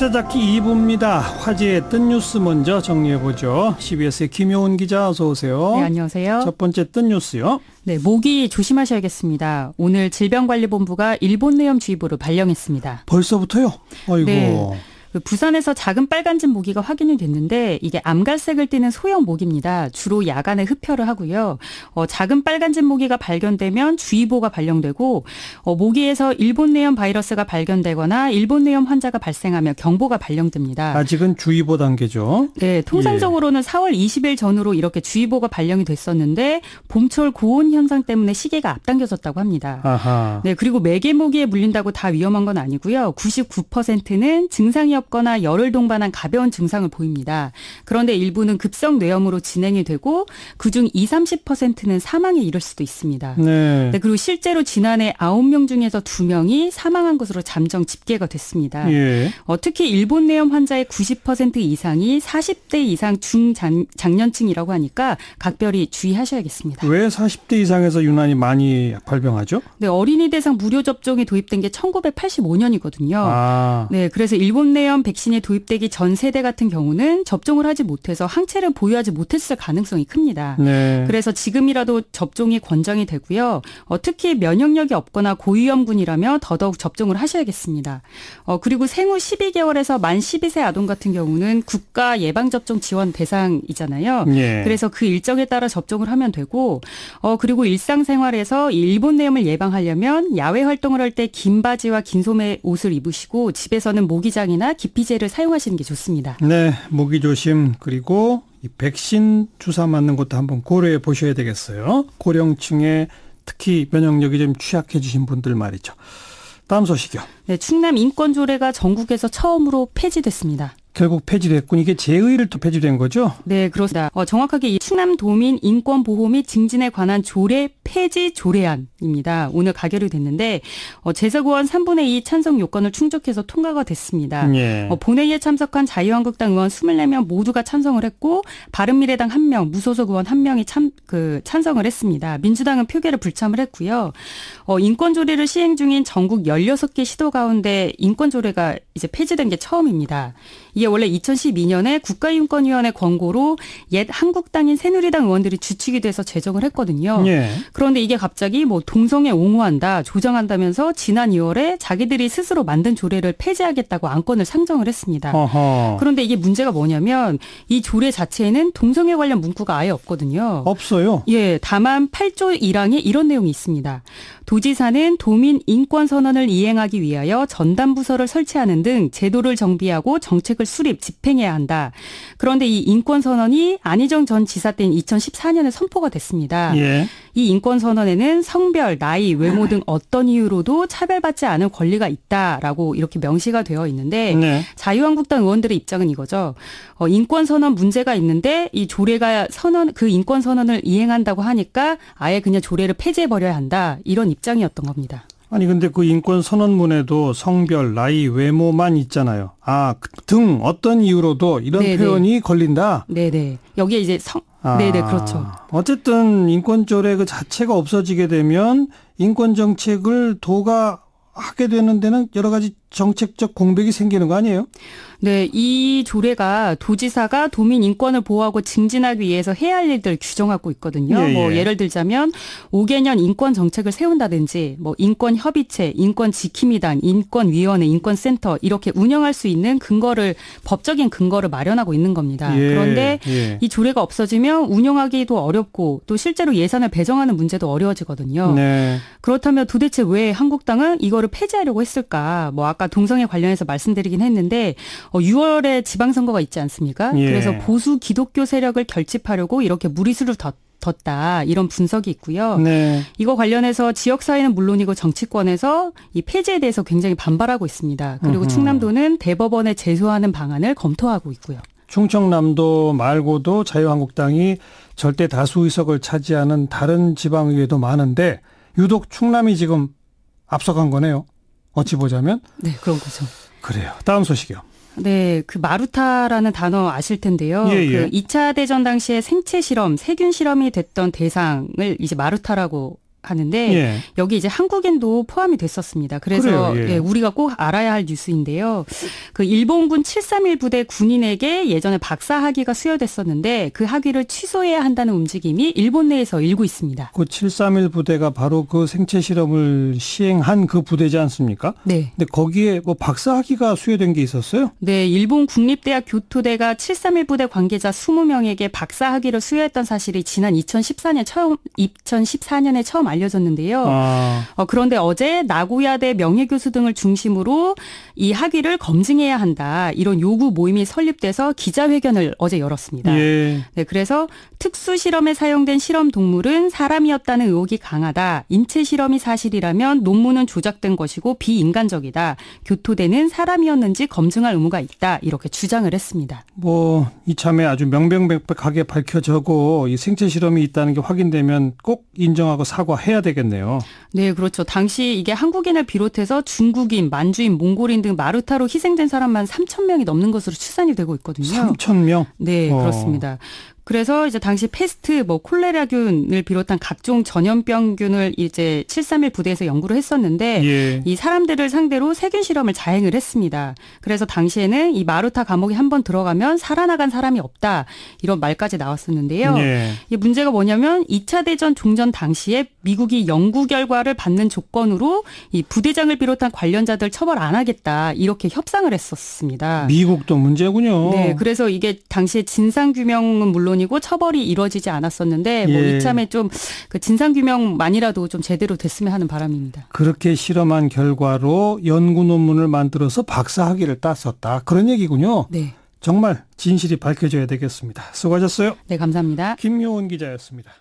역사잡기 2부입니다. 화제의 뜬 뉴스 먼저 정리해보죠. CBS의 김효은 기자 어서 오세요. 네, 안녕하세요. 첫 번째 뜬 뉴스요. 네, 모기 조심하셔야겠습니다. 오늘 질병관리본부가 일본뇌염주의보를 발령했습니다. 벌써부터요? 아이고. 네. 부산에서 작은 빨간집 모기가 확인이 됐는데 이게 암갈색을 띠는 소형 모기입니다. 주로 야간에 흡혈을 하고요. 작은 빨간집 모기가 발견되면 주의보가 발령되고 모기에서 일본뇌염 바이러스가 발견되거나 일본뇌염 환자가 발생하면 경보가 발령됩니다. 아직은 주의보 단계죠. 네, 통상적으로는 4월 20일 전후로 이렇게 주의보가 발령이 됐었는데 봄철 고온 현상 때문에 시기가 앞당겨졌다고 합니다. 아하. 네, 그리고 매개모기에 물린다고 다 위험한 건 아니고요. 99%는 증상이 없거나 열을 동반한 가벼운 증상을 보입니다. 그런데 일부는 급성 뇌염으로 진행이 되고 그중 20-30%는 사망에 이를 수도 있습니다. 네. 네, 그리고 실제로 지난해 9명 중에서 2명이 사망한 것으로 잠정 집계가 됐습니다. 예. 특히 일본 뇌염 환자의 90% 이상이 40대 이상 중장년층이라고 하니까 각별히 주의하셔야겠습니다. 왜 40대 이상에서 유난히 많이 발병하죠? 네, 어린이 대상 무료 접종이 도입된 게 1985년이거든요. 아. 네, 그래서 일본 뇌염 백신이 도입되기 전 세대 같은 경우는 접종을 하지 못해서 항체를 보유하지 못했을 가능성이 큽니다. 네. 그래서 지금이라도 접종이 권장이 되고요. 특히 면역력이 없거나 고위험군이라면 더더욱 접종을 하셔야겠습니다. 그리고 생후 12개월에서 만 12세 아동 같은 경우는 국가 예방접종 지원 대상이잖아요. 예. 그래서 그 일정에 따라 접종을 하면 되고 그리고 일상생활에서 일본 뇌염을 예방하려면 야외 활동을 할 때 긴 바지와 긴 소매 옷을 입으시고 집에서는 모기장이나 기피제를 사용하시는 게 좋습니다. 네, 모기 조심 그리고 이 백신 주사 맞는 것도 한번 고려해 보셔야 되겠어요. 고령층에 특히 면역력이 좀 취약해지신 분들 말이죠. 다음 소식이요. 네, 충남 인권조례가 전국에서 처음으로 폐지됐습니다. 결국 폐지됐군. 이게 제의를 또 폐지된 거죠? 네, 그렇습니다. 정확하게 이 충남도민 인권보호 및 증진에 관한 조례 폐지 조례안입니다. 오늘 가결이 됐는데 재석의원 3분의 2 찬성 요건을 충족해서 통과가 됐습니다. 예. 본회의에 참석한 자유한국당 의원 24명 모두가 찬성을 했고 바른미래당 1명, 무소속 의원 1명이 찬성을 했습니다. 민주당은 표결에 불참을 했고요. 인권조례를 시행 중인 전국 16개 시도 가운데 인권조례가 이제 폐지된 게 처음입니다. 이게 원래 2012년에 국가인권위원회 권고로 옛 한국당인 새누리당 의원들이 주축이 돼서 제정을 했거든요. 예. 그런데 이게 갑자기 동성애 옹호한다, 조장한다면서 지난 2월에 자기들이 스스로 만든 조례를 폐지하겠다고 안건을 상정을 했습니다. 어허. 그런데 이게 문제가 뭐냐면 이 조례 자체에는 동성애 관련 문구가 아예 없거든요. 없어요? 예, 다만 8조 1항에 이런 내용이 있습니다. 도지사는 도민 인권선언을 이행하기 위하여 전담부서를 설치하는 등 제도를 정비하고 정책을 수립, 집행해야 한다. 그런데 이 인권선언이 안희정 전 지사 때인 2014년에 선포가 됐습니다. 예. 이 인권선언에는 성별, 나이, 외모 등 어떤 이유로도 차별받지 않을 권리가 있다라고 이렇게 명시가 되어 있는데 네. 자유한국당 의원들의 입장은 이거죠. 인권선언 문제가 있는데 이 조례가 그 인권선언을 이행한다고 하니까 아예 그냥 조례를 폐지해버려야 한다. 이런 입장이었던 겁니다. 아니 근데 그 인권 선언문에도 성별, 나이, 외모만 있잖아요. 등 어떤 이유로도 이런 네네. 표현이 걸린다. 네네. 여기에 이제 네네, 그렇죠. 어쨌든 인권조례 그 자체가 없어지게 되면 인권 정책을 도가 하게 되는 데는 여러 가지 정책적 공백이 생기는 거 아니에요? 네, 이 조례가 도지사가 도민 인권을 보호하고 증진하기 위해서 해야 할 일들 규정하고 있거든요. 예. 예를 들자면 5개년 인권 정책을 세운다든지 인권 협의체, 인권 지킴이단, 인권위원회, 인권센터 이렇게 운영할 수 있는 법적인 근거를 마련하고 있는 겁니다. 예. 그런데 예. 이 조례가 없어지면 운영하기도 어렵고 또 실제로 예산을 배정하는 문제도 어려워지거든요. 네. 그렇다면 도대체 왜 한국당은 이거를 폐지하려고 했을까? 아까 동성애 관련해서 말씀드리긴 했는데 6월에 지방선거가 있지 않습니까? 예. 그래서 보수 기독교 세력을 결집하려고 이렇게 무리수를 뒀다. 이런 분석이 있고요. 네. 이거 관련해서 지역사회는 물론이고 정치권에서 이 폐지에 대해서 굉장히 반발하고 있습니다. 그리고 충남도는 대법원에 제소하는 방안을 검토하고 있고요. 충청남도 말고도 자유한국당이 절대 다수 의석을 차지하는 다른 지방의회도 많은데 유독 충남이 지금 앞서간 거네요. 어찌 보자면. 네, 그런 거죠. 그래요. 다음 소식이요. 네, 그 마루타라는 단어 아실 텐데요. 예. 그 2차 대전 당시에 생체 실험, 세균 실험이 됐던 대상을 이제 마루타라고 하는데 예. 여기 이제 한국인도 포함이 됐었습니다. 그래서 그래요, 예. 예, 우리가 꼭 알아야 할 뉴스인데요. 그 일본군 731 부대 군인에게 예전에 박사 학위가 수여됐었는데 그 학위를 취소해야 한다는 움직임이 일본 내에서 일고 있습니다. 그 731 부대가 바로 그 생체 실험을 시행한 그 부대지 않습니까? 네. 근데 거기에 뭐 박사 학위가 수여된 게 있었어요? 네, 일본 국립대학 교토대가 731 부대 관계자 20명에게 박사 학위를 수여했던 사실이 지난 2014년에 처음 알려졌는데요. 그런데 어제 나고야대 명예교수 등을 중심으로 이 학위를 검증해야 한다. 이런 요구 모임이 설립돼서 기자회견을 어제 열었습니다. 예. 네, 그래서 특수 실험에 사용된 실험 동물은 사람이었다는 의혹이 강하다. 인체 실험이 사실이라면 논문은 조작된 것이고 비인간적이다. 교토대는 사람이었는지 검증할 의무가 있다. 이렇게 주장을 했습니다. 뭐 이참에 아주 명명백백하게 밝혀져고 이 생체 실험이 있다는 게 확인되면 꼭 인정하고 사과해야 되겠네요. 네, 그렇죠. 당시 이게 한국인을 비롯해서 중국인, 만주인, 몽골인 등 마르타로 희생된 사람만 3,000명이 넘는 것으로 추산이 되고 있거든요. 3,000명? 네, 그렇습니다. 그래서 이제 당시 패스트, 콜레라균을 비롯한 각종 전염병균을 이제 731 부대에서 연구를 했었는데 예. 이 사람들을 상대로 세균 실험을 자행을 했습니다. 그래서 당시에는 이 마르타 감옥에 한번 들어가면 살아나간 사람이 없다. 이런 말까지 나왔었는데요. 예. 이 문제가 뭐냐면 2차 대전 종전 당시에 미국이 연구 결과를 받는 조건으로 이 부대장을 비롯한 관련자들 처벌 안 하겠다. 이렇게 협상을 했었습니다. 미국도 문제군요. 네, 그래서 이게 당시에 진상규명은 물론이고 처벌이 이루어지지 않았었는데 뭐 예. 이참에 좀 그 진상규명만이라도 좀 제대로 됐으면 하는 바람입니다. 그렇게 실험한 결과로 연구 논문을 만들어서 박사 학위를 땄었다. 그런 얘기군요. 네. 정말 진실이 밝혀져야 되겠습니다. 수고하셨어요. 네, 감사합니다. 김효은 기자였습니다.